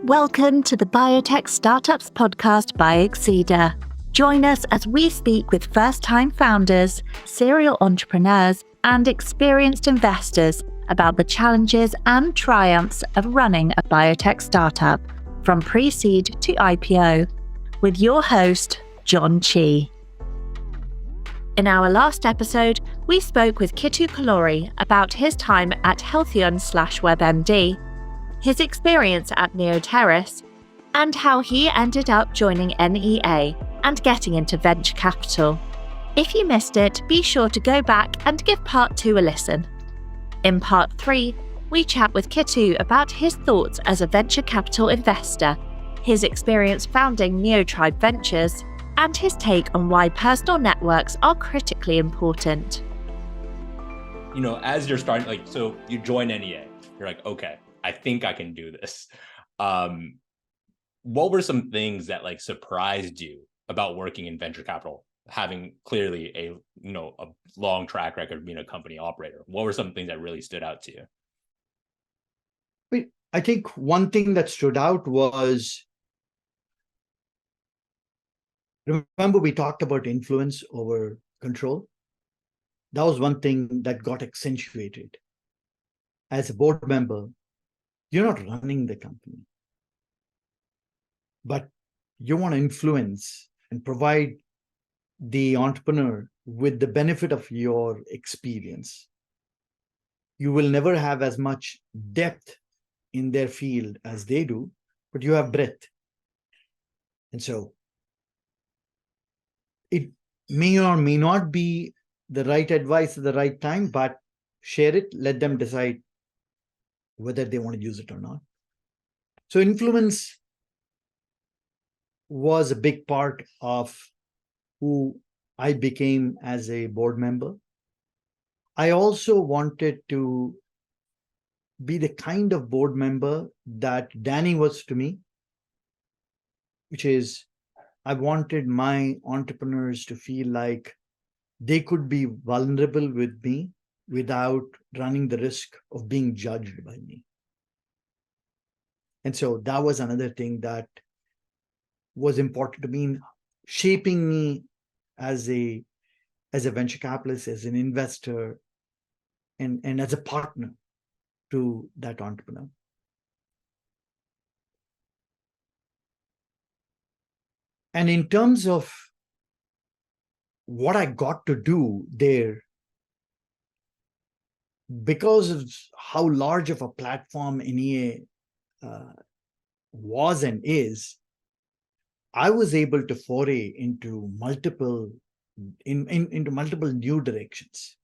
Welcome to the Biotech Startups Podcast by Exceeda. Join us as we speak with first-time founders, serial entrepreneurs, and experienced investors about the challenges and triumphs of running a biotech startup, from pre-seed to IPO, with your host, John Chi. In our last episode, we spoke with Kittu Kolluri about his time at Healtheon/WebMD, his experience at Neoteris, and how he ended up joining NEA and getting into venture capital. If you missed it, be sure to go back and give part 2 a listen. In part 3, we chat with Kittu about his thoughts as a venture capital investor, his experience founding Neotribe Ventures, and his take on why personal networks are critically important. You know, as you're starting, so you join NEA, you're like, okay, I think I can do this. What were some things that surprised you about working in venture capital, having clearly a long track record of being a company operator? What were some things that really stood out to you? I think one thing that stood out was, remember we talked about influence over control? That was one thing that got accentuated. As a board member, you're not running the company, but you want to influence and provide the entrepreneur with the benefit of your experience. You will never have as much depth in their field as they do, but you have breadth. And so it may or may not be the right advice at the right time, but share it, let them decide whether they want to use it or not. So influence was a big part of who I became as a board member. I also wanted to be the kind of board member that Danny was to me, which is I wanted my entrepreneurs to feel like they could be vulnerable with me without running the risk of being judged by me. And so that was another thing that was important to me in shaping me as a venture capitalist, as an investor, and as a partner to that entrepreneur. And in terms of what I got to do there, because of how large of a platform NEA was and is, I was able to foray into multiple new directions.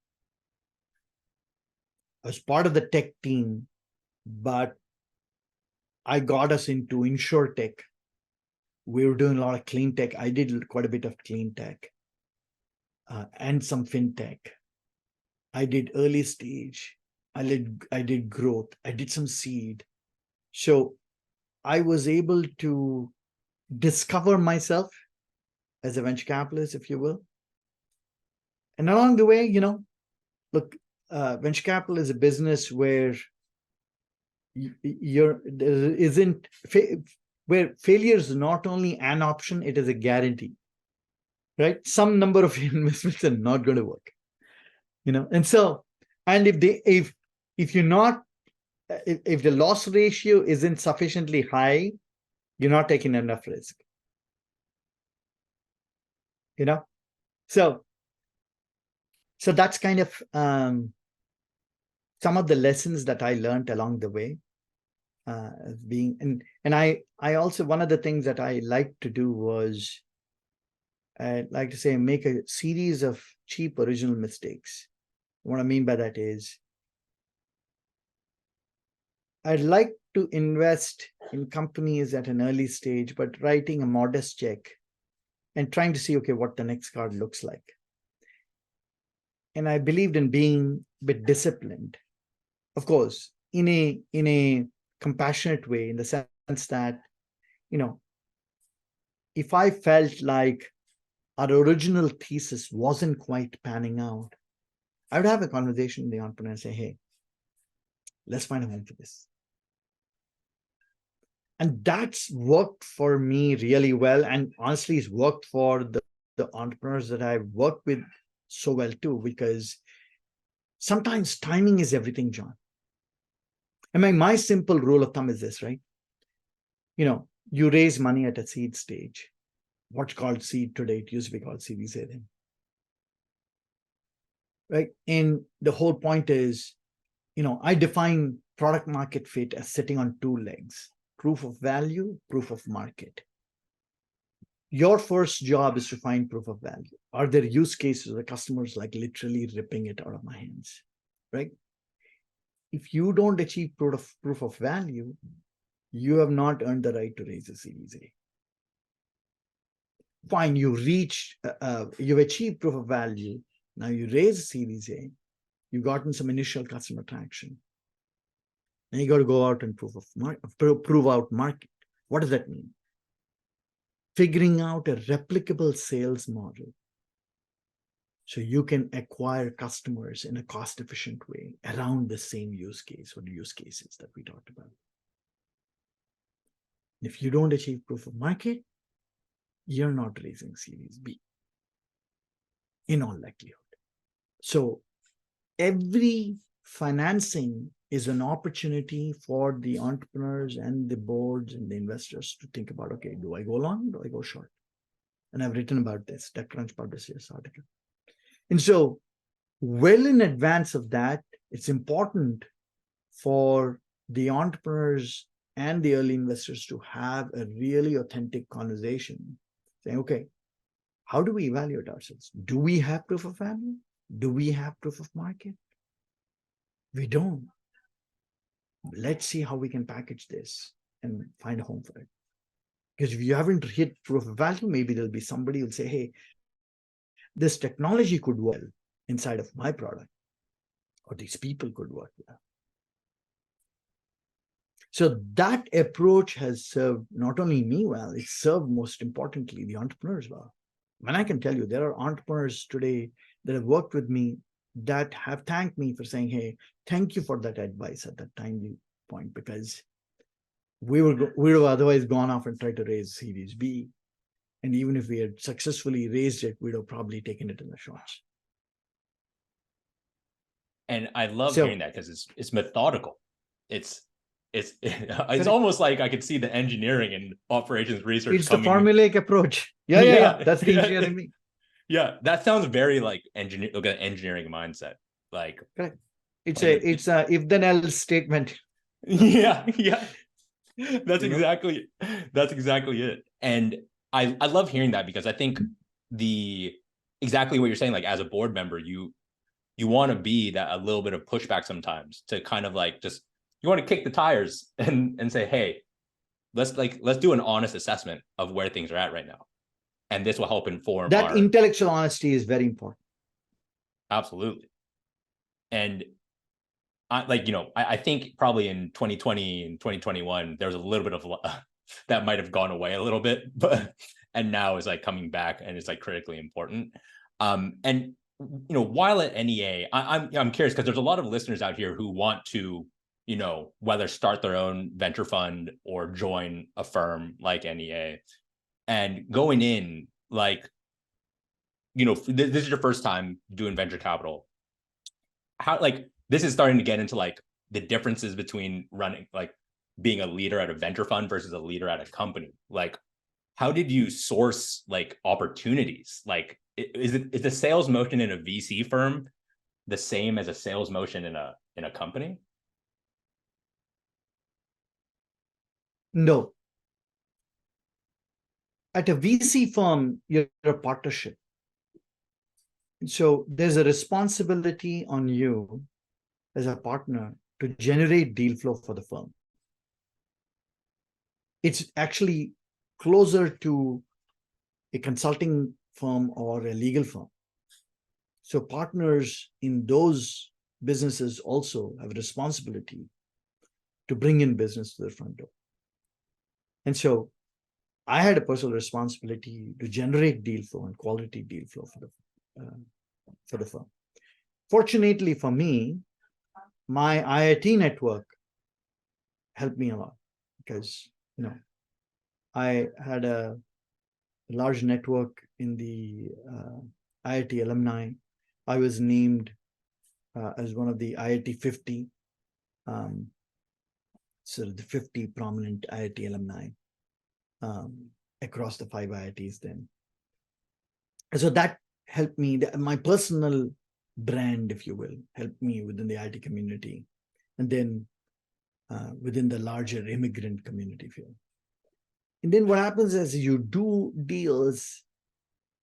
I was part of the tech team, but I got us into insurtech. We were doing a lot of clean tech. I did quite a bit of clean tech and some fintech. I did early stage. I did growth. I did some seed. So I was able to discover myself as a venture capitalist, if you will. And along the way, look, venture capital is a business where where failure is not only an option, it is a guarantee, right? Some number of investments are not going to work, and so, and if the loss ratio isn't sufficiently high, you're not taking enough risk, so that's kind of some of the lessons that I learned along the way. And I also, one of the things that I like to do was, I'd like to say, make a series of cheap original mistakes. What I mean by that is, I'd like to invest in companies at an early stage, but writing a modest check and trying to see, okay, what the next card looks like. And I believed in being a bit disciplined, of course, in a compassionate way, in the sense that, if I felt like our original thesis wasn't quite panning out, I would have a conversation with the entrepreneur and say, hey, let's find a home for this. And that's worked for me really well. And honestly, it's worked for the entrepreneurs that I work with so well too, because sometimes timing is everything, John. I mean, my simple rule of thumb is this, right? You raise money at a seed stage. What's called seed today, it used to be called Series A then. Right? And the whole point is, I define product market fit as sitting on two legs: proof of value, proof of market. Your first job is to find proof of value. Are there use cases where customers like literally ripping it out of my hands, right? If you don't achieve proof of value, you have not earned the right to raise a Series A. Fine, you've achieved proof of value. Now you raise a Series A, you've gotten some initial customer traction. Now you got to go out and prove out market. What does that mean? Figuring out a replicable sales model so you can acquire customers in a cost-efficient way around the same use case or use cases that we talked about. If you don't achieve proof of market, you're not raising Series B in all likelihood. So every financing is an opportunity for the entrepreneurs and the boards and the investors to think about, okay, do I go long? Do I go short? And I've written about this. TechCrunch published this article. And so well in advance of that, it's important for the entrepreneurs and the early investors to have a really authentic conversation saying, okay, how do we evaluate ourselves? Do we have proof of value? Do we have proof of market? We don't. Let's see how we can package this and find a home for it. Because if you haven't hit proof of value, maybe there'll be somebody who'll say, hey, this technology could work inside of my product, or these people could work well. So that approach has served not only me well, it's served most importantly the entrepreneurs well. And I can tell you, there are entrepreneurs today that have worked with me that have thanked me for saying, hey, thank you for that advice at that timely point, because we would have otherwise gone off and tried to raise Series B. And even if we had successfully raised it, we'd have probably taken it in the shorts. And I love hearing that because it's methodical. It's almost like I could see the engineering and operations research. It's the formulaic approach. Yeah. That's the engineering me. Yeah, that sounds very like engineering mindset. Like, correct. It's a if then else statement. Yeah. That's exactly it. And I love hearing that, because I think exactly what you're saying, like as a board member, you want to be that a little bit of pushback sometimes to kind of like just, you want to kick the tires and say, hey, let's do an honest assessment of where things are at right now. And this will help inform that intellectual honesty is very important. Absolutely. And I think probably in 2020 and 2021, there was a little bit of that might have gone away a little bit, and now is like coming back, and it's like critically important. And while at NEA, I'm curious, because there's a lot of listeners out here who want to, whether start their own venture fund or join a firm like NEA, and going in, like, this is your first time doing venture capital. How, like, this is starting to get into like the differences between running, like being a leader at a venture fund versus a leader at a company. Like, how did you source like opportunities? Like, is the sales motion in a VC firm the same as a sales motion in a company? No. At a VC firm, you're a partnership. So there's a responsibility on you as a partner to generate deal flow for the firm. It's actually closer to a consulting firm or a legal firm. So partners in those businesses also have a responsibility to bring in business to the front door. And so I had a personal responsibility to generate deal flow and quality deal flow for the firm. Fortunately for me, my IIT network helped me a lot, because I had a large network in the IIT alumni. I was named as one of the IIT 50, so the 50 prominent IIT alumni across the 5 IITs then. So that helped me, my personal brand, if you will, helped me within the IIT community, and then within the larger immigrant community field. And then what happens is you do deals,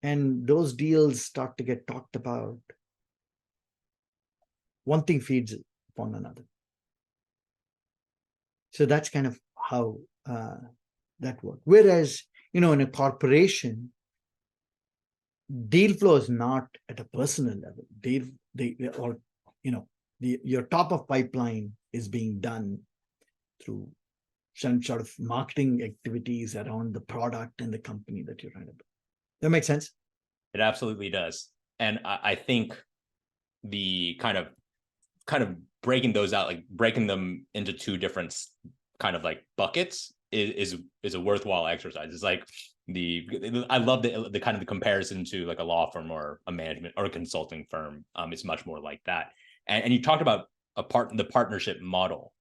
and those deals start to get talked about. One thing feeds upon another. So that's kind of how that works. Whereas, in a corporation, deal flow is not at a personal level. Your top of pipeline is being done through some sort of marketing activities around the product and the company that you're trying to build. That makes sense? It absolutely does. And I think the kind of breaking those out, like breaking them into 2 different kind of like buckets is a worthwhile exercise. It's like I love the kind of the comparison to like a law firm or a management or a consulting firm. It's much more like that. And you talked about the partnership model.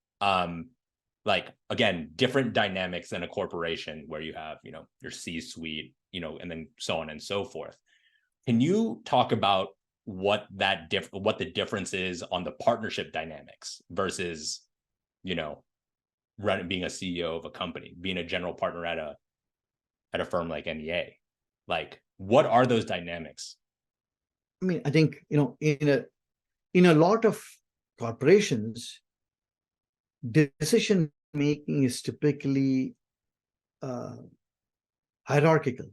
Like, again, different dynamics than a corporation where you have, your C-suite, and then so on and so forth. Can you talk about what the difference is on the partnership dynamics versus, being a CEO of a company, being a general partner at a firm like NEA? Like, what are those dynamics? I mean, I think, in a lot of corporations, decision making is typically hierarchical,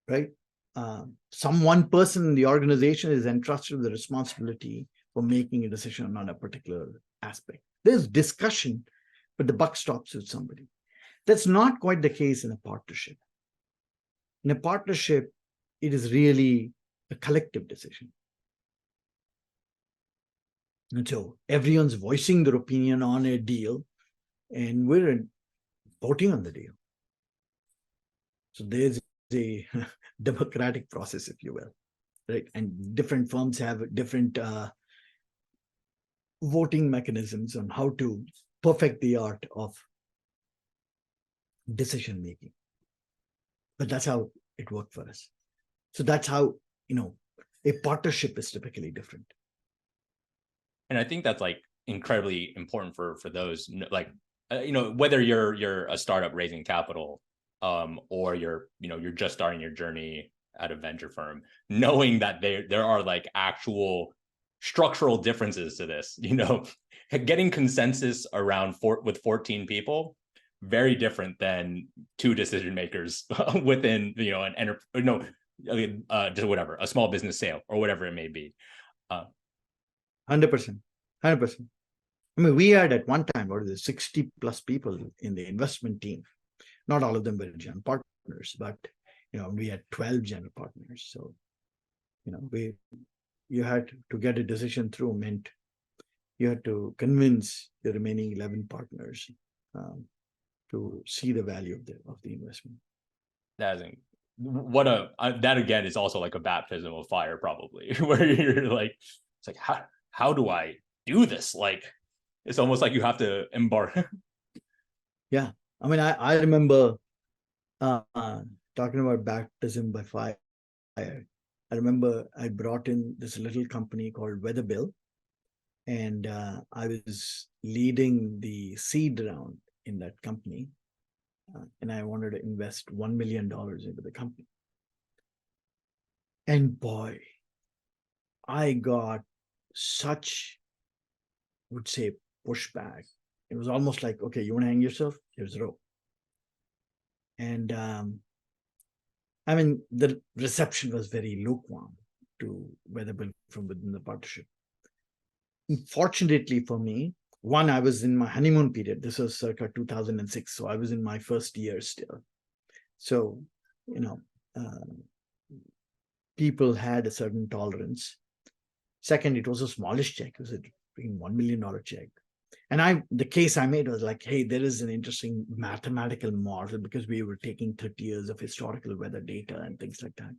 right? One person in the organization is entrusted with the responsibility for making a decision on a particular aspect. There's discussion, but the buck stops with somebody. That's not quite the case in a partnership. In a partnership, it is really a collective decision. And so everyone's voicing their opinion on a deal, and we're voting on the deal. So there's a democratic process, if you will, right? And different firms have different voting mechanisms on how to perfect the art of decision making. But that's how it worked for us. So that's how, a partnership is typically different. And I think that's like incredibly important for those, like, whether you're a startup raising capital, or you're just starting your journey at a venture firm, knowing that there are like actual structural differences to this, getting consensus around with 14 people, very different than 2 decision makers within, just whatever, a small business sale or whatever it may be. 100%. I mean, we had at one time, 60 plus people in the investment team. Not all of them were general partners, but, we had 12 general partners. So, you had to get a decision through meant you had to convince the remaining 11 partners to see the value of the investment. That again is also like a baptism of fire, probably, where you're like, it's like, how do I do this? Like, it's almost like you have to embark. Yeah. I mean, I remember talking about baptism by fire. I remember I brought in this little company called Weatherbuild, and I was leading the seed round in that company, and I wanted to invest $1 million into the company. And boy, I got such, I would say, pushback. It was almost like, okay, you want to hang yourself? Here's a rope. And I mean, the reception was very lukewarm to Weatherbuild from within the partnership. Fortunately for me, one, I was in my honeymoon period. This was circa 2006. So I was in my first year still. So, people had a certain tolerance. Second, it was a smallish check. It was a $1 million check. And the case I made was like, hey, there is an interesting mathematical model because we were taking 30 years of historical weather data and things like that.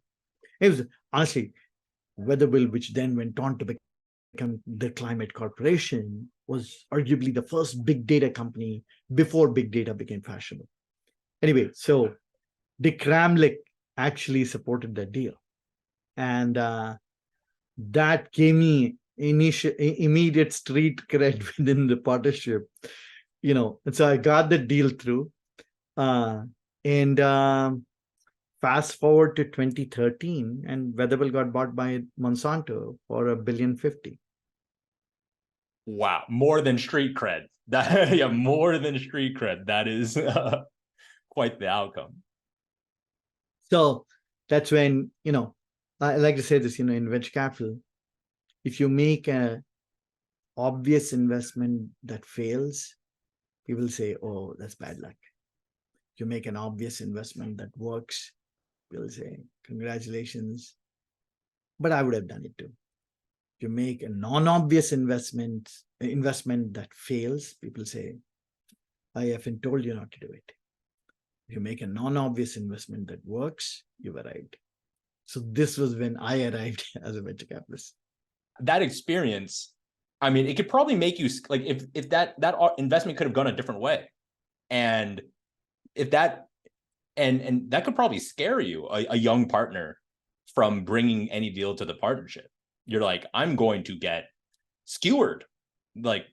It was honestly Weatherbuild, which then went on to become the Climate Corporation, was arguably the first big data company before big data became fashionable. Anyway, so Dick Ramlick actually supported that deal. And that gave me immediate street cred within the partnership, and so I got the deal through. And fast forward to 2013, and Weatherbuild got bought by Monsanto for $1.05 billion. Wow, more than street cred. Yeah, more than street cred. That is quite the outcome. So that's when, I like to say this, in venture capital, if you make an obvious investment that fails, people say, oh, that's bad luck. If you make an obvious investment that works, people say, congratulations. But I would have done it too. If you make a non-obvious investment that fails, people say, I haven't told you not to do it. If you make a non-obvious investment that works, you've arrived. So this was when I arrived as a venture capitalist. That experience, I mean, it could probably make you like, if that investment could have gone a different way, and if that and that could probably scare you, a young partner, from bringing any deal to the partnership. You're like, I'm going to get skewered, like,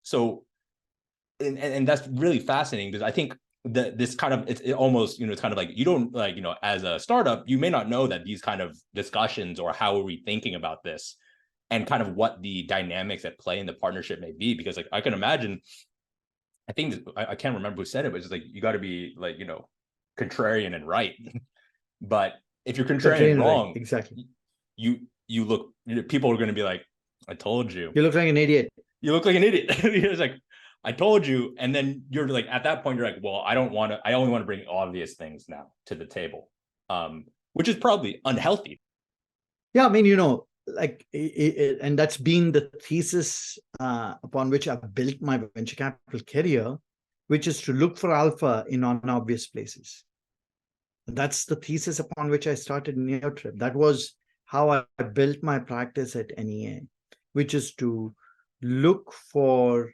so, and that's really fascinating, because I think that this kind of, it almost, it's kind of like, you don't, like, as a startup, you may not know that these kind of discussions, or how are we thinking about this, and kind of what the dynamics at play in the partnership may be. Because like, I can imagine, I think, I can't remember who said it, but it's like, you got to be like, contrarian and right. But if you're contrarian and wrong, right. Exactly, you look, people are going to be like, I told you. You look like an idiot. You look like an idiot. It's like, I told you. And then you're like, at that point, you're like, well, I only want to bring obvious things now to the table, which is probably unhealthy. Yeah, I mean, like, and that's been the thesis upon which I've built my venture capital career, which is to look for alpha in non-obvious places. That's the thesis upon which I started Neotribe. That was how I built my practice at NEA, which is to look for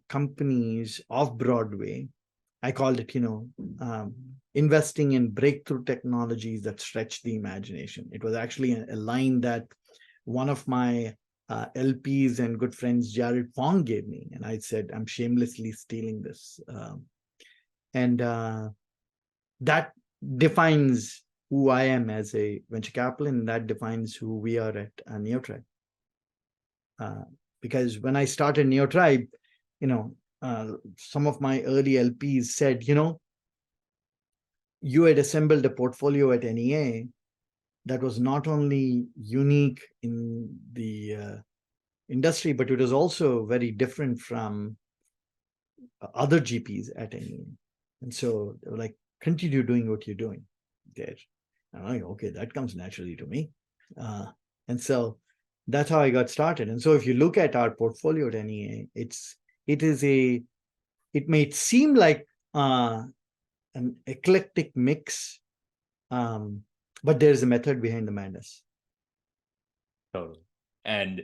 companies off Broadway. I called it, investing in breakthrough technologies that stretch the imagination. It was actually a line that one of my LPs and good friends, Jared Fong, gave me. And I said, I'm shamelessly stealing this. And that defines who I am as a venture capitalist, and that defines who we are at Neotribe. Because when I started Neotribe, some of my early LPs said, you had assembled a portfolio at NEA that was not only unique in the industry, but it was also very different from other GPs at NEA. And so they were like, continue doing what you're doing there. And I'm like, okay, that comes naturally to me. And so that's how I got started. And so if you look at our portfolio at NEA, it may seem like an eclectic mix, but there's a method behind the madness. Totally. And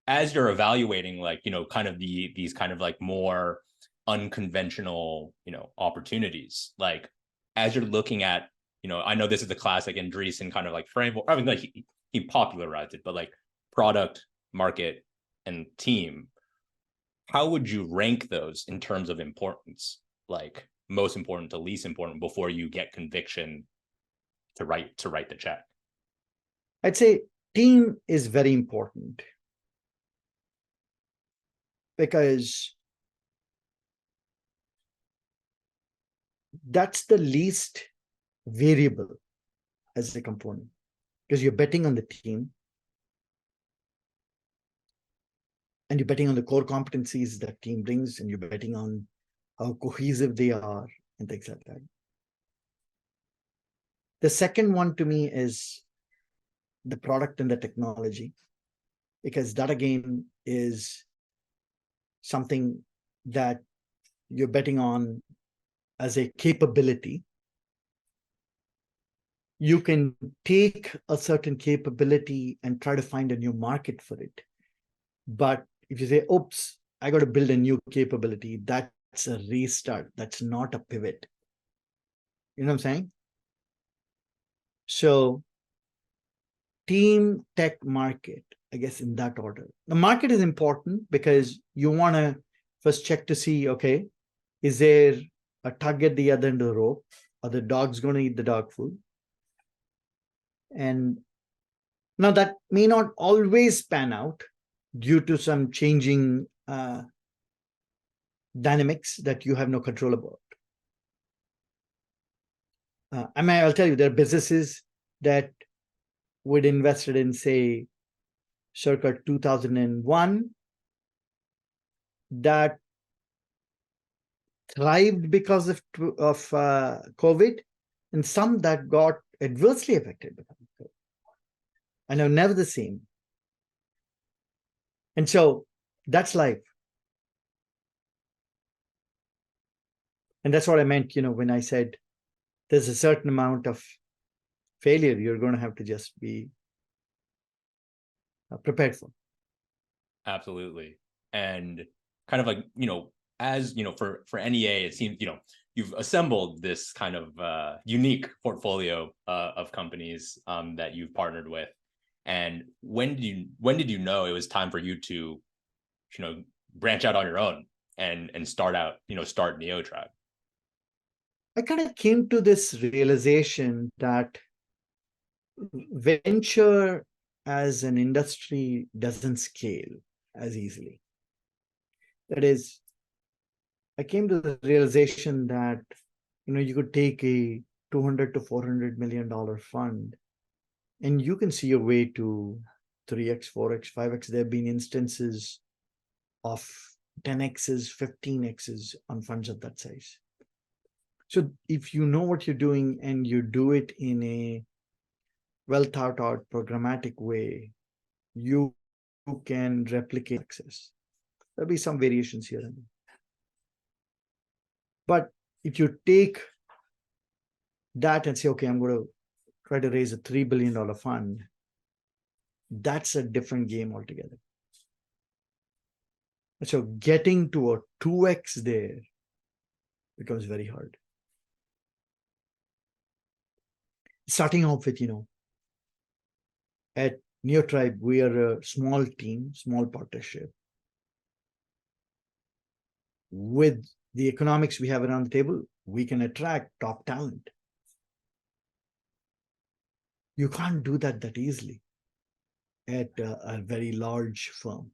as you're evaluating, like, kind of these kind of like more unconventional, opportunities, like, as you're looking at, I know this is the classic Andreessen kind of like framework. I mean, like, he popularized it, but like product, market, and team, how would you rank those in terms of importance? Like, most important to least important before you get conviction to write the check? I'd say team is very important, because that's the least variable as a component, because you're betting on the team and you're betting on the core competencies that team brings, and you're betting on how cohesive they are and things like that. The second one to me is the product and the technology, because that again is something that you're betting on as a capability, you can take a certain capability and try to find a new market for it. But if you say, oops, I got to build a new capability, that's a restart. That's not a pivot. You know what I'm saying? So team, tech, market, I guess in that order. The market is important because you want to first check to see, okay, is there a tug at the other end of the rope? Are the dogs going to eat the dog food? And now that may not always pan out due to some changing dynamics that you have no control about. I'll tell you, there are businesses that would invested in, say, circa 2001 that thrived because of COVID, and some that got adversely affected because of COVID, and are never the same. And so that's life. And that's what I meant, when I said there's a certain amount of failure you're going to have to just be prepared for. Absolutely. And kind of like, as for NEA, it seems, you've assembled this kind of unique portfolio of companies that you've partnered with. And when did you know it was time for you to, branch out on your own and start Neotribe? I kind of came to this realization that venture as an industry doesn't scale as easily. That is, I came to the realization that, you could take a $200 to $400 million fund and you can see your way to 3x, 4x, 5x. There have been instances of 10x's, 15x's on funds of that size. So if you know what you're doing and you do it in a well thought out programmatic way, you can replicate success. There'll be some variations here and there. But if you take that and say, okay, I'm going to try to raise a $3 billion fund, that's a different game altogether. So getting to a 2x there becomes very hard. Starting off with, at Neotribe, we are a small team, small partnership. With the economics we have around the table, we can attract top talent. You can't do that easily at a very large firm.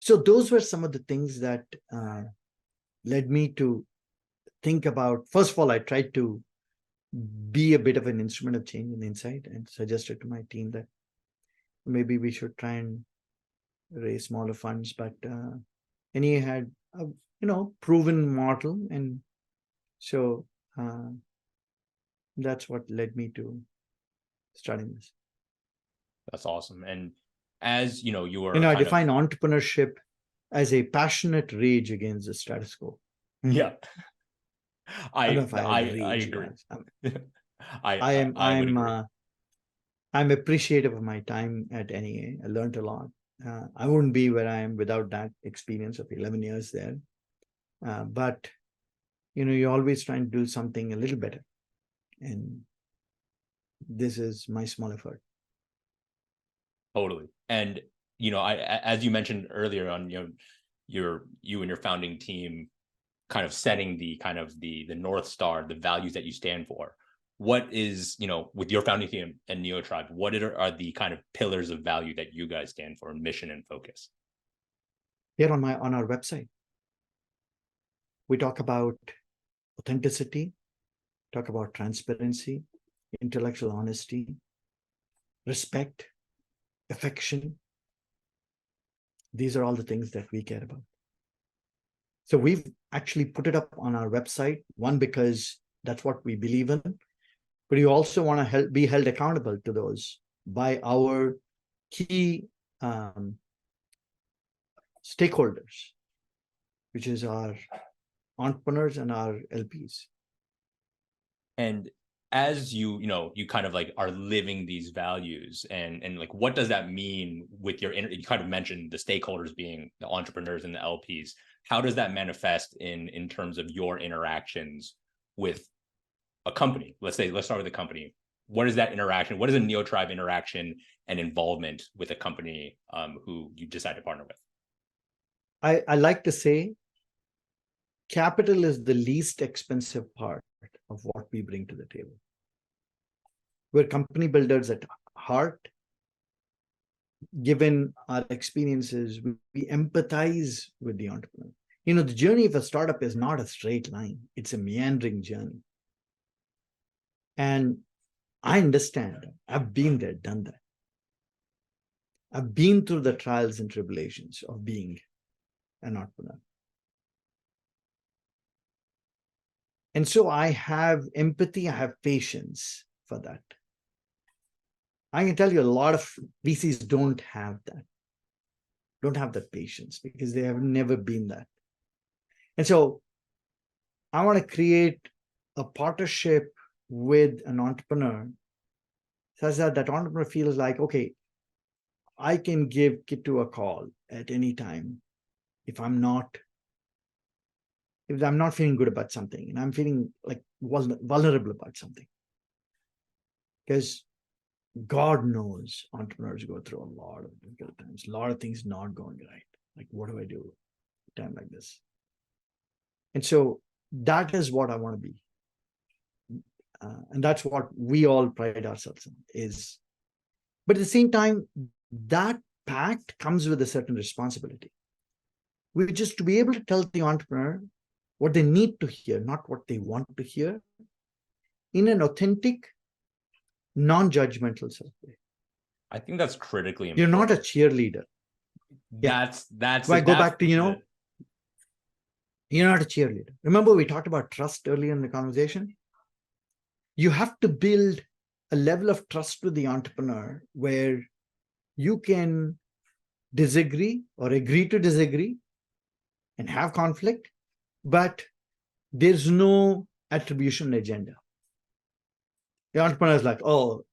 So those were some of the things that led me to think about. First of all, I tried to be a bit of an instrument of change and insight, and suggested to my team that maybe we should try and raise smaller funds. But NEA had a proven model, and so that's what led me to starting this. That's awesome. And as you were, I define entrepreneurship as a passionate rage against the status quo. Yeah. I don't know if I agree. I'm appreciative of my time at NEA. I learned a lot. I wouldn't be where I am without that experience of 11 years there. But you're always trying to do something a little better, and this is my small effort. Totally. And as you mentioned earlier on, you and your founding team kind of setting the North Star, the values that you stand for. What is, with your founding team and Neotribe, what are the kind of pillars of value that you guys stand for, mission and focus? Here on our website, we talk about authenticity, talk about transparency, intellectual honesty, respect, affection. These are all the things that we care about. So we've actually put it up on our website, one, because that's what we believe in, but you also want to be held accountable to those by our key stakeholders, which is our entrepreneurs and our LPs. And as you kind of like are living these values and like, what does that mean with your, you kind of mentioned the stakeholders being the entrepreneurs and the LPs. How does that manifest in terms of your interactions with a company? Let's start with the company. What is that interaction? What is a Neotribe interaction and involvement with a company who you decide to partner with? I like to say capital is the least expensive part of what we bring to the table. We're company builders at heart. Given our experiences, we empathize with the entrepreneur. The journey of a startup is not a straight line. It's a meandering journey. And I understand. I've been there, done that. I've been through the trials and tribulations of being an entrepreneur. And so I have empathy, I have patience for that. I can tell you a lot of VCs don't have that patience because they have never been that. And so I want to create a partnership with an entrepreneur such that that entrepreneur feels like, okay, I can give Kittu a call at any time if I'm not feeling good about something and I'm feeling like vulnerable about something. Because God knows entrepreneurs go through a lot of difficult times, a lot of things not going right. Like, what do I do at a time like this? And so that is what I want to be. And that's what we all pride ourselves in is. But at the same time, that pact comes with a certain responsibility. We're just to be able to tell the entrepreneur what they need to hear, not what they want to hear, in an authentic, non-judgmental sort of way. I think that's critically important. You're not a cheerleader. That's so I go back to, you're not a cheerleader. Remember we talked about trust earlier in the conversation? You have to build a level of trust with the entrepreneur where you can disagree or agree to disagree and have conflict, but there's no attribution agenda. The entrepreneur is like, oh,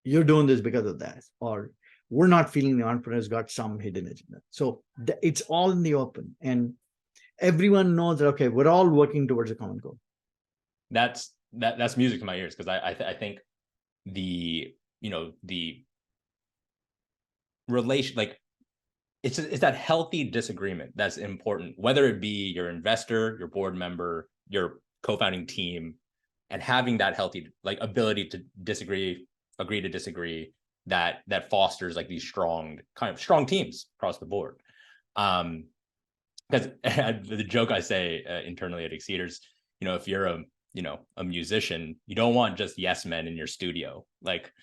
you're doing this because of that, or we're not feeling the entrepreneur's got some hidden agenda. So it's all in the open and everyone knows that, okay, we're all working towards a common goal. That's music to my ears, because I think the relation, like it's that healthy disagreement that's important, whether it be your investor, your board member, your co-founding team, and having that healthy ability to agree to disagree, that fosters like these strong teams across the board. Because the joke I say internally at Exceeders, if you're a musician, you don't want just yes men in your studio. Like,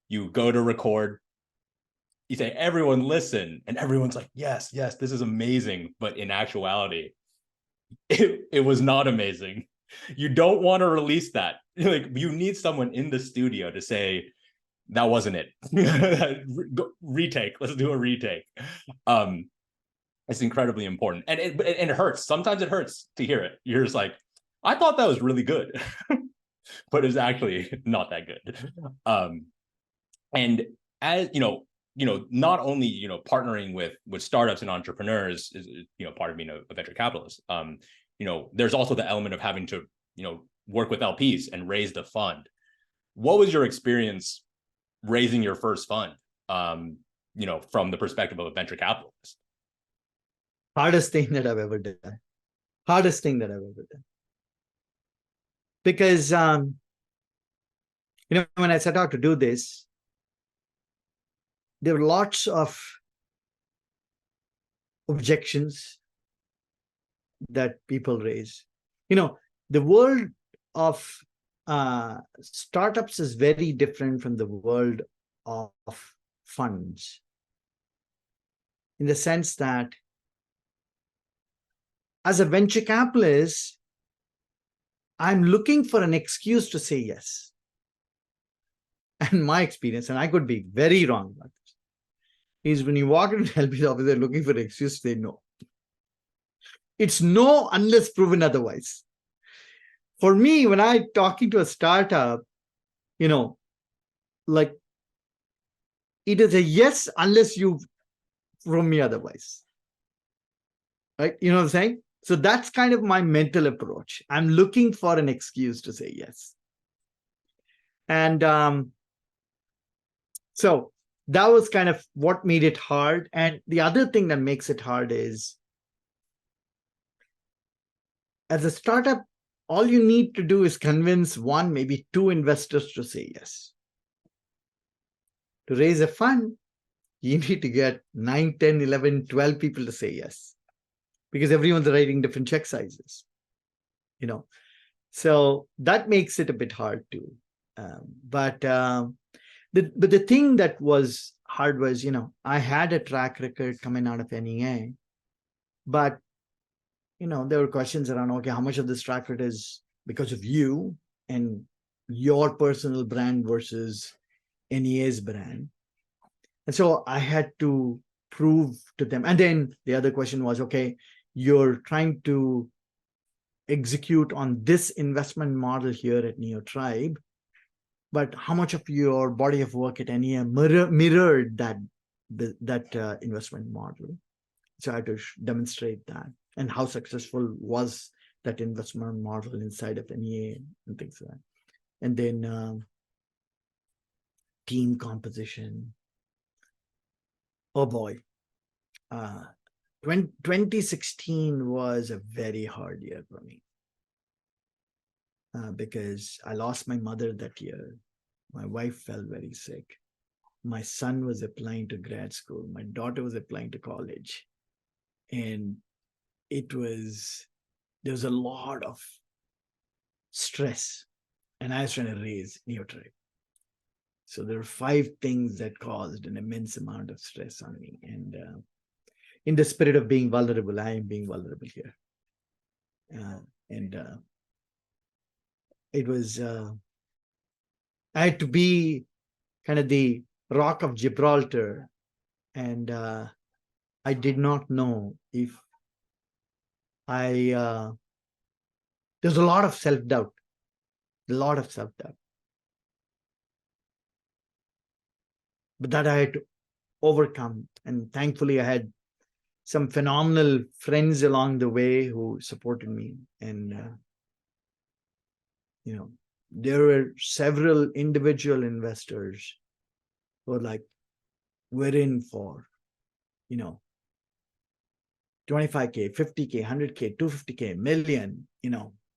you go to record, you say, everyone listen, and everyone's like, yes, this is amazing. But in actuality, it was not amazing. You don't want to release that. Like, you need someone in the studio to say, that wasn't it. Retake. Let's do a retake. It's incredibly important. And it hurts. Sometimes it hurts to hear it. You're just like, I thought that was really good, but it's actually not that good. And as not only partnering with startups and entrepreneurs is part of being a venture capitalist. There's also the element of having to work with LPs and raise the fund. What was your experience raising your first fund? From the perspective of a venture capitalist. Hardest thing that I've ever done. Because when I set out to do this, there were lots of objections that people raise. The world of startups is very different from the world of funds, in the sense that as a venture capitalist, I'm looking for an excuse to say yes. And my experience, and I could be very wrong about this, is when you walk into an LP's office, they're looking for an excuse to say no. It's no unless proven otherwise. For me, when I talking to a startup, like it is a yes unless you prove me otherwise. Right? You know what I'm saying? So that's kind of my mental approach. I'm looking for an excuse to say yes. And so that was kind of what made it hard. And the other thing that makes it hard is, as a startup, all you need to do is convince one, maybe two investors to say yes. To raise a fund, you need to get 9, 10, 11, 12 people to say yes, because everyone's writing different check sizes. So that makes it a bit hard too. But the thing that was hard was, I had a track record coming out of NEA, but there were questions around, okay, how much of this track record is because of you and your personal brand versus NEA's brand? And so I had to prove to them. And then the other question was, okay, you're trying to execute on this investment model here at Neotribe, but how much of your body of work at NEA mirrored that investment model? So I had to demonstrate that, and how successful was that investment model inside of NEA and things like that. And then team composition. Oh boy. 2016 was a very hard year for me because I lost my mother that year. My wife fell very sick. My son was applying to grad school. My daughter was applying to college. And there was a lot of stress. And I was trying to raise Neotribe. So there were 5 things that caused an immense amount of stress on me. And in the spirit of being vulnerable, I am being vulnerable here. It was, I had to be kind of the Rock of Gibraltar. And I did not know if there's a lot of self-doubt, but that I had to overcome. And thankfully, I had some phenomenal friends along the way who supported me. And, there were several individual investors who were like, we're in for, 25K, 50K, 100K, 250K, million,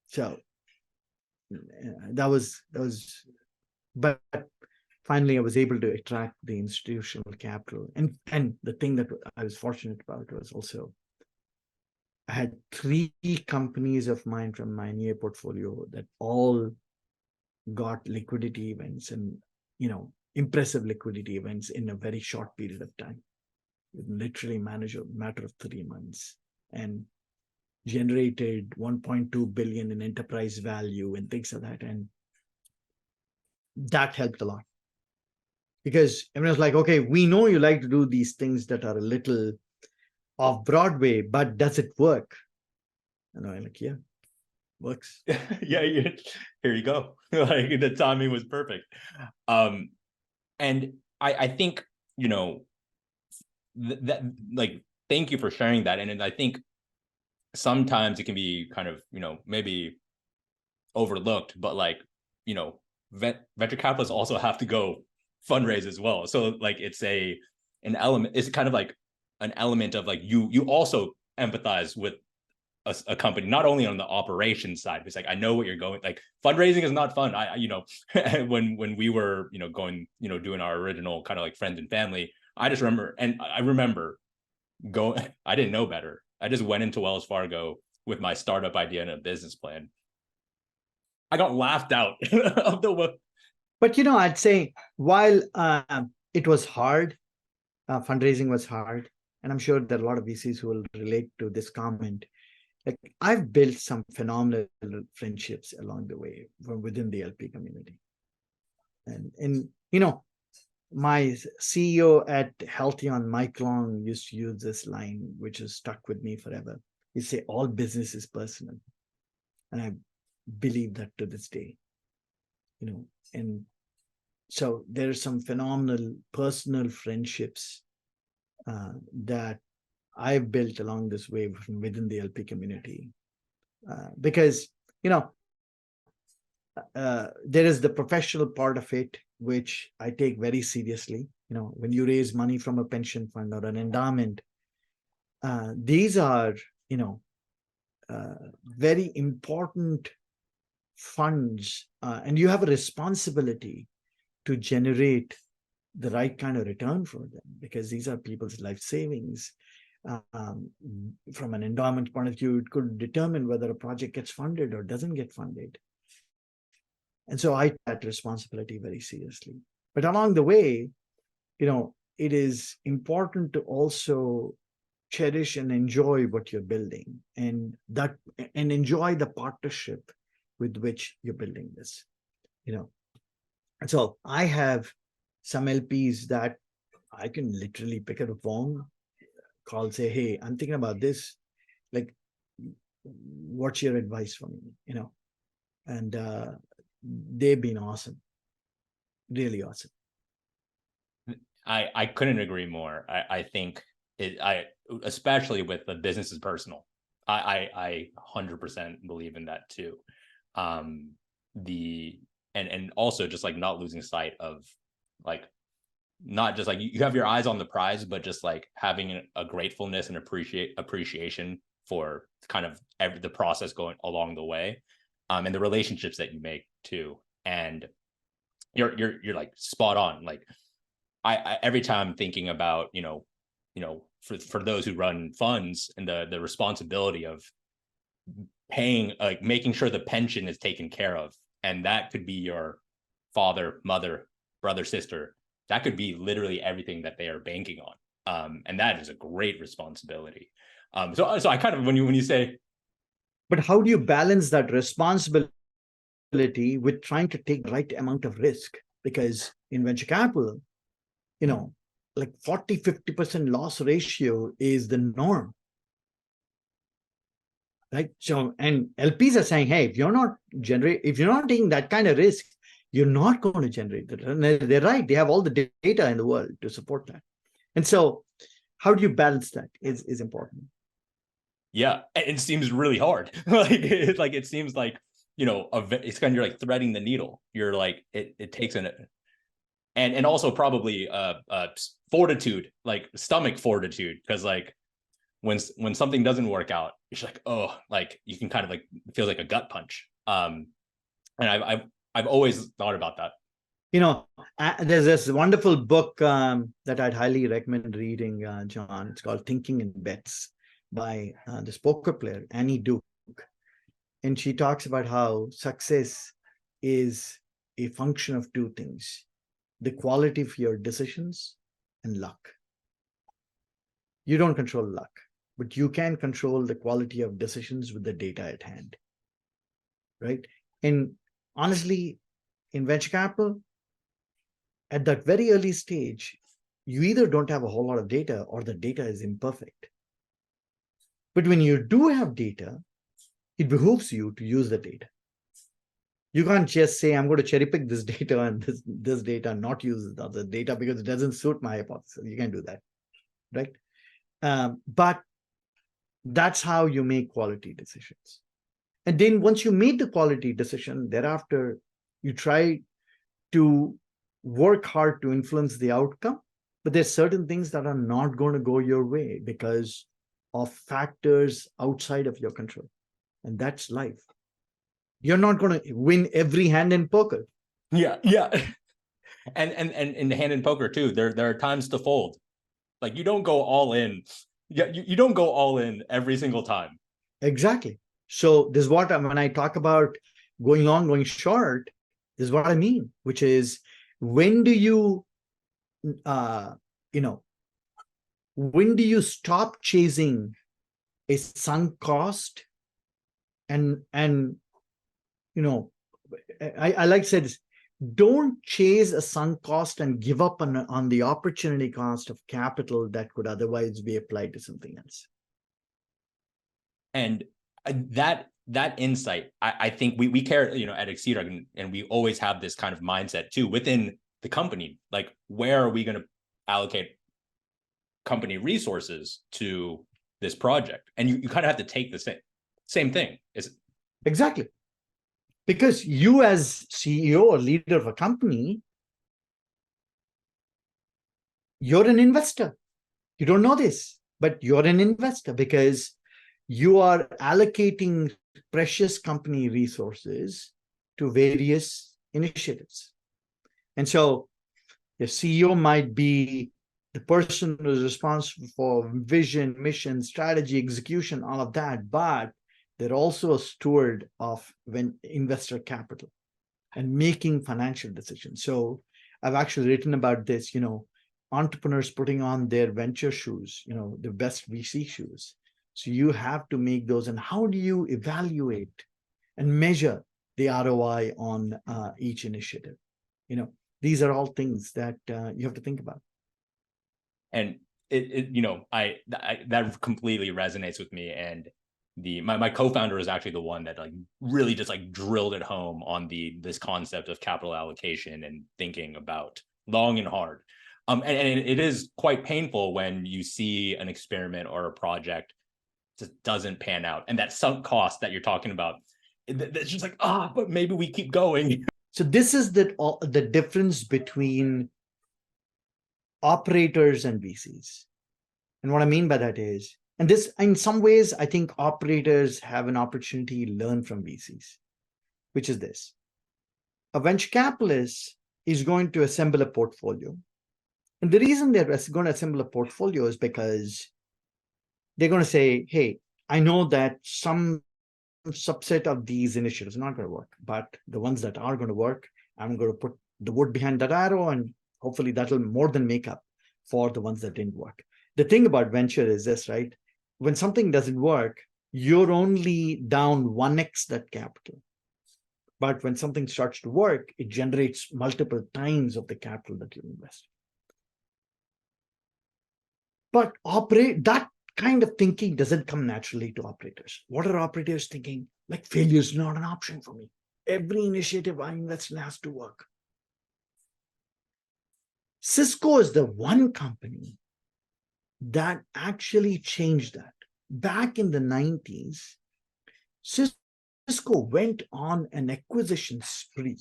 so that was, but finally I was able to attract the institutional capital. And the thing that I was fortunate about was also, I had 3 companies of mine from my NEA portfolio that all got liquidity events and, impressive liquidity events in a very short period of time. Literally managed a matter of 3 months and generated 1.2 billion in enterprise value and things like that. And that helped a lot, because everyone's like, okay, we know you like to do these things that are a little off Broadway, but does it work? And I'm like, yeah, works. Yeah, here you go. Like, the timing was perfect. And I think, that like, thank you for sharing that. And I think sometimes it can be kind of, maybe overlooked, but like, venture capitalists also have to go fundraise as well. So like, it's an element, it's kind of like an element of like, you also empathize with a company, not only on the operations side. It's like, I know what you're going, like, fundraising is not fun. When we were, going, doing our original kind of like friends and family, I remember going, I didn't know better. I just went into Wells Fargo with my startup idea and a business plan. I got laughed out of the. But I'd say while it was hard, fundraising was hard, and I'm sure there are a lot of VCs who will relate to this comment. Like, I've built some phenomenal friendships along the way from within the LP community, and my CEO at Healtheon, Mike Long, used to use this line, which has stuck with me forever. You say all business is personal. And I believe that to this day, and so there are some phenomenal personal friendships that I've built along this way from within the LP community. Because, there is the professional part of it, which I take very seriously. When you raise money from a pension fund or an endowment, these are, very important funds, and you have a responsibility to generate the right kind of return for them, because these are people's life savings. From an endowment point of view, it could determine whether a project gets funded or doesn't get funded. And so I take that responsibility very seriously. But along the way, it is important to also cherish and enjoy what you're building, and enjoy the partnership with which you're building this. And so I have some LPs that I can literally pick up the phone, call, say, hey, I'm thinking about this. Like, what's your advice for me? And they've been awesome, really awesome. I couldn't agree more. I think especially with the business is personal. I 100% believe in that too. And also just like not losing sight of like, not just like you have your eyes on the prize, but just like having a gratefulness and appreciation for kind of the process going along the way, and the relationships that you make too. And you're like spot on. Like I every time I'm thinking about, for those who run funds and the responsibility of paying, like making sure the pension is taken care of. And that could be your father, mother, brother, sister. That could be literally everything that they are banking on. And that is a great responsibility. So I kind of, when you say, but how do you balance that responsibility with trying to take the right amount of risk? Because in venture capital, like 40-50% loss ratio is the norm, right? So, and LPs are saying, hey, if you're not taking that kind of risk, you're not going to generate that. And they're right. They have all the data in the world to support that. And so how do you balance that is important. Yeah, it seems really hard. It seems like, it's kind of, you're like threading the needle. You're like, it takes and also probably fortitude, like stomach fortitude, because like when something doesn't work out, it's like, oh, like you can kind of like, it feels like a gut punch. And I've always thought about that. There's this wonderful book that I'd highly recommend reading, John. It's called Thinking in Bets by this poker player, Annie Duke. And she talks about how success is a function of two things: the quality of your decisions and luck. You don't control luck, but you can control the quality of decisions with the data at hand, right? And honestly, in venture capital, at that very early stage, you either don't have a whole lot of data or the data is imperfect. But when you do have data, it behooves you to use the data. You can't just say, I'm going to cherry pick this data and this data and not use the other data because it doesn't suit my hypothesis. You can't do that, right? But that's how you make quality decisions. And then once you make the quality decision, thereafter, you try to work hard to influence the outcome. But there's certain things that are not going to go your way because of factors outside of your control. And that's life. You're not going to win every hand in poker. Yeah. And in the hand in poker too, there are times to fold. Like you don't go all in. Yeah, you don't go all in every single time. Exactly. So this is what, when I talk about going long, going short, this is what I mean, which is when do you, when do you stop chasing a sunk cost? And I like to say this: don't chase a sunk cost and give up on the opportunity cost of capital that could otherwise be applied to something else. And that insight, I think we care, at Exceeder, and we always have this kind of mindset too within the company, like where are we going to allocate company resources to this project? And you kind of have to take the same thing. Exactly. Because you as CEO or leader of a company, you're an investor. You don't know this, but you're an investor because you are allocating precious company resources to various initiatives. And so the CEO might be the person who's responsible for vision, mission, strategy, execution, all of that, but they're also a steward of investor capital and making financial decisions. So I've actually written about this, entrepreneurs putting on their venture shoes, the best VC shoes. So you have to make those. And how do you evaluate and measure the ROI on each initiative? These are all things that you have to think about. And that completely resonates with me. And my co-founder is actually the one that really just drilled it home on this concept of capital allocation and thinking about long and hard. And it is quite painful when you see an experiment or a project just doesn't pan out, and that sunk cost that you're talking about, it's just but maybe we keep going. So this is the difference between operators and VCs. And what I mean by that is, and this, in some ways, I think operators have an opportunity to learn from VCs, which is this. A venture capitalist is going to assemble a portfolio. And the reason they're going to assemble a portfolio is because they're going to say, hey, I know that some subset of these initiatives are not going to work, but the ones that are going to work, I'm going to put the wood behind that arrow, and hopefully that'll more than make up for the ones that didn't work. The thing about venture is this, right? When something doesn't work, you're only down 1x that capital. But when something starts to work, it generates multiple times of the capital that you invest. But that kind of thinking doesn't come naturally to operators. What are operators thinking? Failure is not an option for me. Every initiative I invest in has to work. Cisco is the one company that actually changed that. Back in the 90s, Cisco went on an acquisition spree.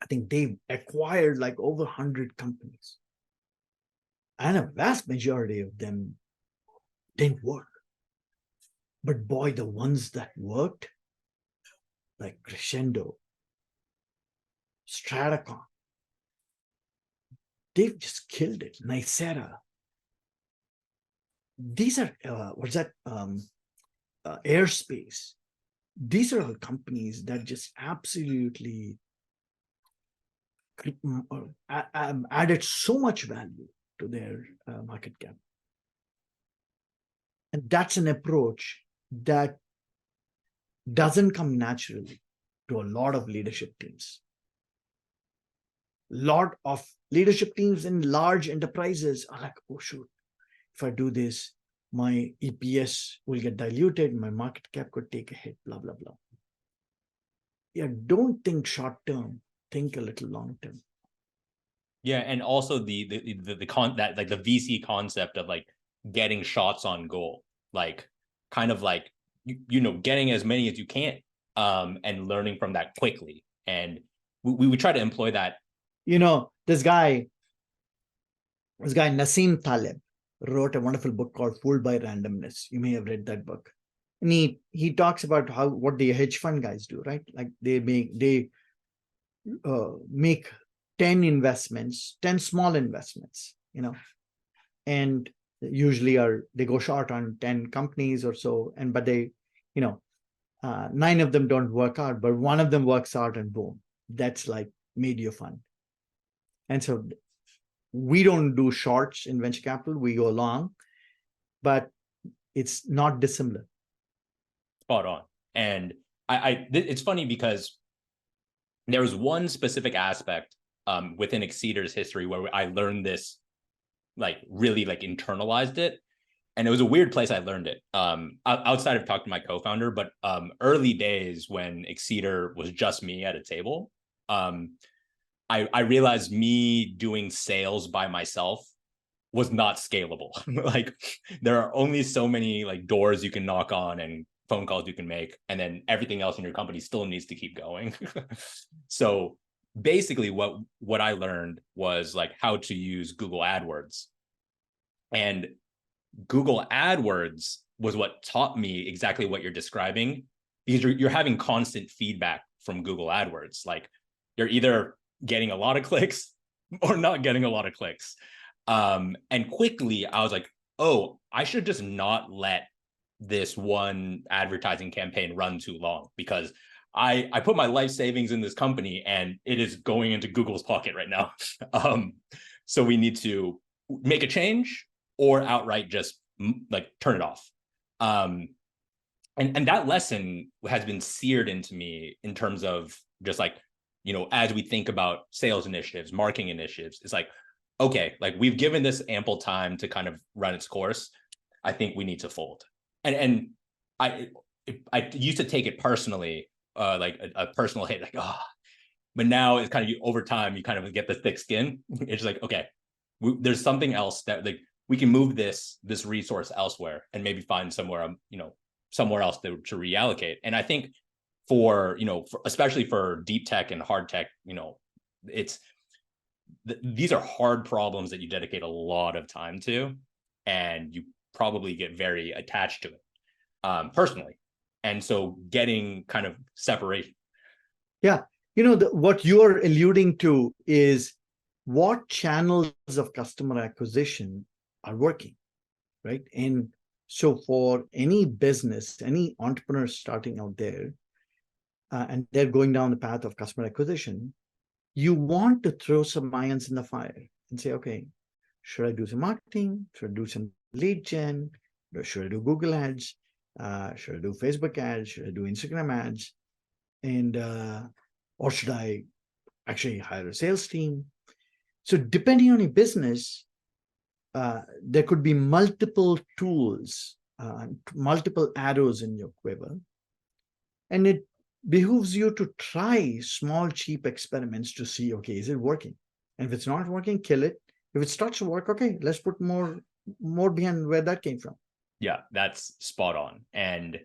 I think they acquired over 100 companies. And a vast majority of them didn't work. But boy, the ones that worked, like Crescendo, Stratacom, they've just killed it. Nicera. These are, Airspace. These are the companies that just absolutely added so much value to their market cap. And that's an approach that doesn't come naturally to a lot of leadership teams. A lot of leadership teams in large enterprises are like, oh, shoot, if I do this, my EPS will get diluted, my market cap could take a hit, blah, blah, blah. Yeah, don't think short term, think a little long term. Yeah, and also the VC concept of getting shots on goal, getting as many as you can, and learning from that quickly. And we would try to employ that. This guy Nassim Taleb wrote a wonderful book called Fooled by Randomness. You may have read that book. And he talks about what the hedge fund guys do, right? They make 10 investments, 10 small investments, and usually they go short on 10 companies or so. But they, 9 of them don't work out, but one of them works out, and boom, that's made your fund. And so we don't do shorts in venture capital, we go long, but it's not dissimilar. Spot on. And it's funny because there was one specific aspect within Exceeder's history where I learned this, really internalized it. And it was a weird place I learned it. Outside of talking to my co-founder, but early days when Exceeder was just me at a table, I realized me doing sales by myself was not scalable. Like there are only so many like doors you can knock on and phone calls you can make, and then everything else in your company still needs to keep going. So basically what I learned was like how to use Google AdWords. And Google AdWords was what taught me exactly what you're describing, because you're having constant feedback from Google AdWords. Like you're either getting a lot of clicks or not getting a lot of clicks. And quickly I was like, oh, I should just not let this one advertising campaign run too long, because I put my life savings in this company and it is going into Google's pocket right now. So we need to make a change or outright just like turn it off. And that lesson has been seared into me in terms of just like, you know, as we think about sales initiatives, marketing initiatives, it's like, okay, like we've given this ample time to kind of run its course. I think we need to fold. And I used to take it personally, like a personal hit, like, oh, but now it's kind of over time, you kind of get the thick skin. It's like, okay, there's something else that like we can move this resource elsewhere and maybe find somewhere, you know, somewhere else to reallocate. And I think for, you know, especially for deep tech and hard tech, you know, these are hard problems that you dedicate a lot of time to, and you probably get very attached to it personally. And so getting kind of separation. Yeah. You know, what you're alluding to is what channels of customer acquisition are working, right? And so for any business, any entrepreneur starting out there, and they're going down the path of customer acquisition, you want to throw some irons in the fire and say, okay, should I do some marketing? Should I do some lead gen? Should I do Google ads? Should I do Facebook ads? Should I do Instagram ads? And or should I actually hire a sales team? So depending on your business, there could be multiple tools, multiple arrows in your quiver. And it behooves you to try small, cheap experiments to see, okay, is it working? And if it's not working, kill it. If it starts to work, okay, let's put more behind where that came from. Yeah, that's spot on. And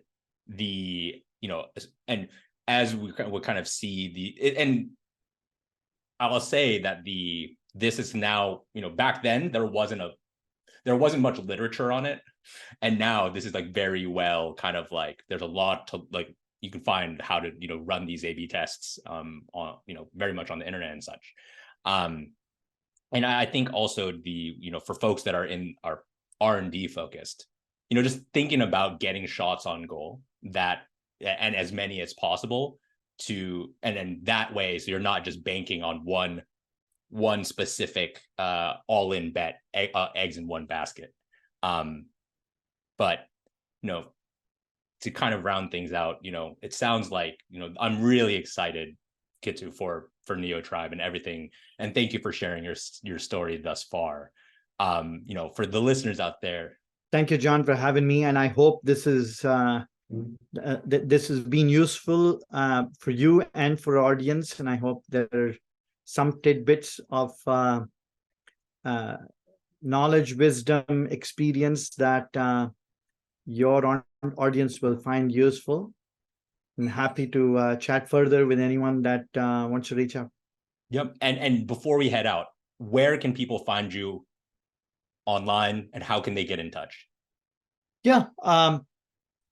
you know, and as we kind of see and I'll say that this is now, you know, back then there wasn't much literature on it. And now this is like very well kind of like, there's a lot to like, you can find how to, you know, run these A/B tests on, you know, very much on the internet and such. And I think also you know, for folks that are R&D focused, you know, just thinking about getting shots on goal and as many as possible and then that way, so you're not just banking on one specific all-in bet, eggs in one basket. But, you know, to kind of round things out, you know, it sounds like, you know, I'm really excited, Kittu, for Neotribe and everything. And thank you for sharing your story thus far. You know, for the listeners out there. Thank you, John, for having me. And I hope this has been useful for you and for our audience. And I hope there are some tidbits of knowledge, wisdom, experience that your audience will find useful. I'm happy to chat further with anyone that wants to reach out. Yep. And before we head out, where can people find you online and how can they get in touch? Yeah.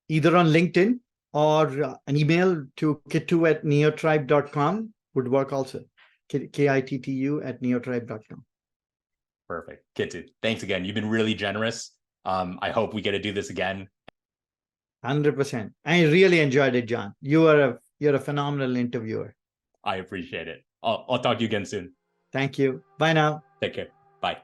Either on LinkedIn or an email to kittu@neotribe.com would work also. kittu@neotribe.com. Perfect. Kittu, thanks again. You've been really generous. I hope we get to do this again. 100%. I really enjoyed it, John. You're a phenomenal interviewer. I appreciate it. I'll talk to you again soon. Thank you. Bye now. Take care. Bye.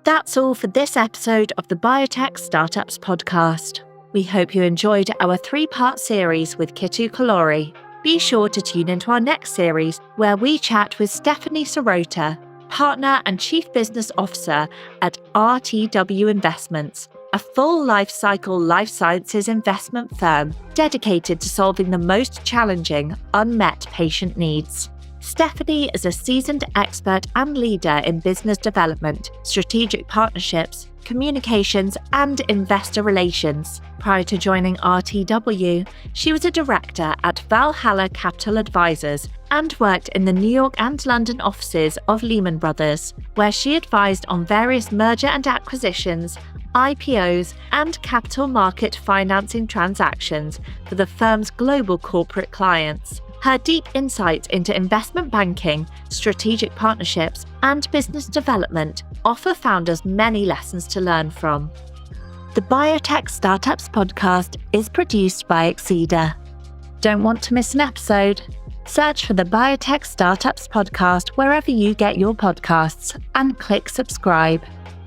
That's all for this episode of the Biotech Startups podcast. We hope you enjoyed our 3-part series with Kittu Kolluri. Be sure to tune into our next series where we chat with Stephanie Sirota, partner and chief business officer at RTW Investments, a full life cycle life sciences investment firm dedicated to solving the most challenging, unmet patient needs. Stephanie is a seasoned expert and leader in business development, strategic partnerships, communications, and investor relations. Prior to joining RTW, she was a director at Valhalla Capital Advisors and worked in the New York and London offices of Lehman Brothers, where she advised on various merger and acquisitions, IPOs, and capital market financing transactions for the firm's global corporate clients. Her deep insights into investment banking, strategic partnerships, and business development offer founders many lessons to learn from. The Biotech Startups podcast is produced by Exceeder. Don't want to miss an episode? Search for the Biotech Startups podcast wherever you get your podcasts and click subscribe.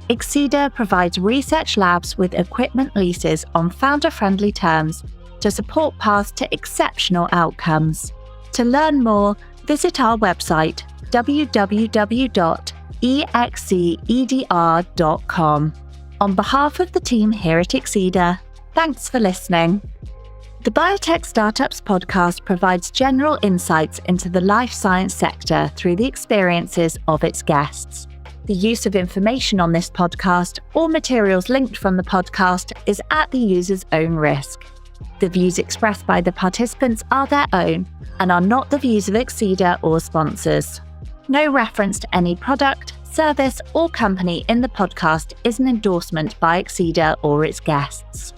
Exceeder provides research labs with equipment leases on founder-friendly terms to support paths to exceptional outcomes. To learn more, visit our website www.exceeder.com. On behalf of the team here at Exceeder, thanks for listening. The Biotech Startups podcast provides general insights into the life science sector through the experiences of its guests. The use of information on this podcast or materials linked from the podcast is at the user's own risk. The views expressed by the participants are their own and are not the views of Exceeder or sponsors. No reference to any product, service, or company in the podcast is an endorsement by Exceeder or its guests.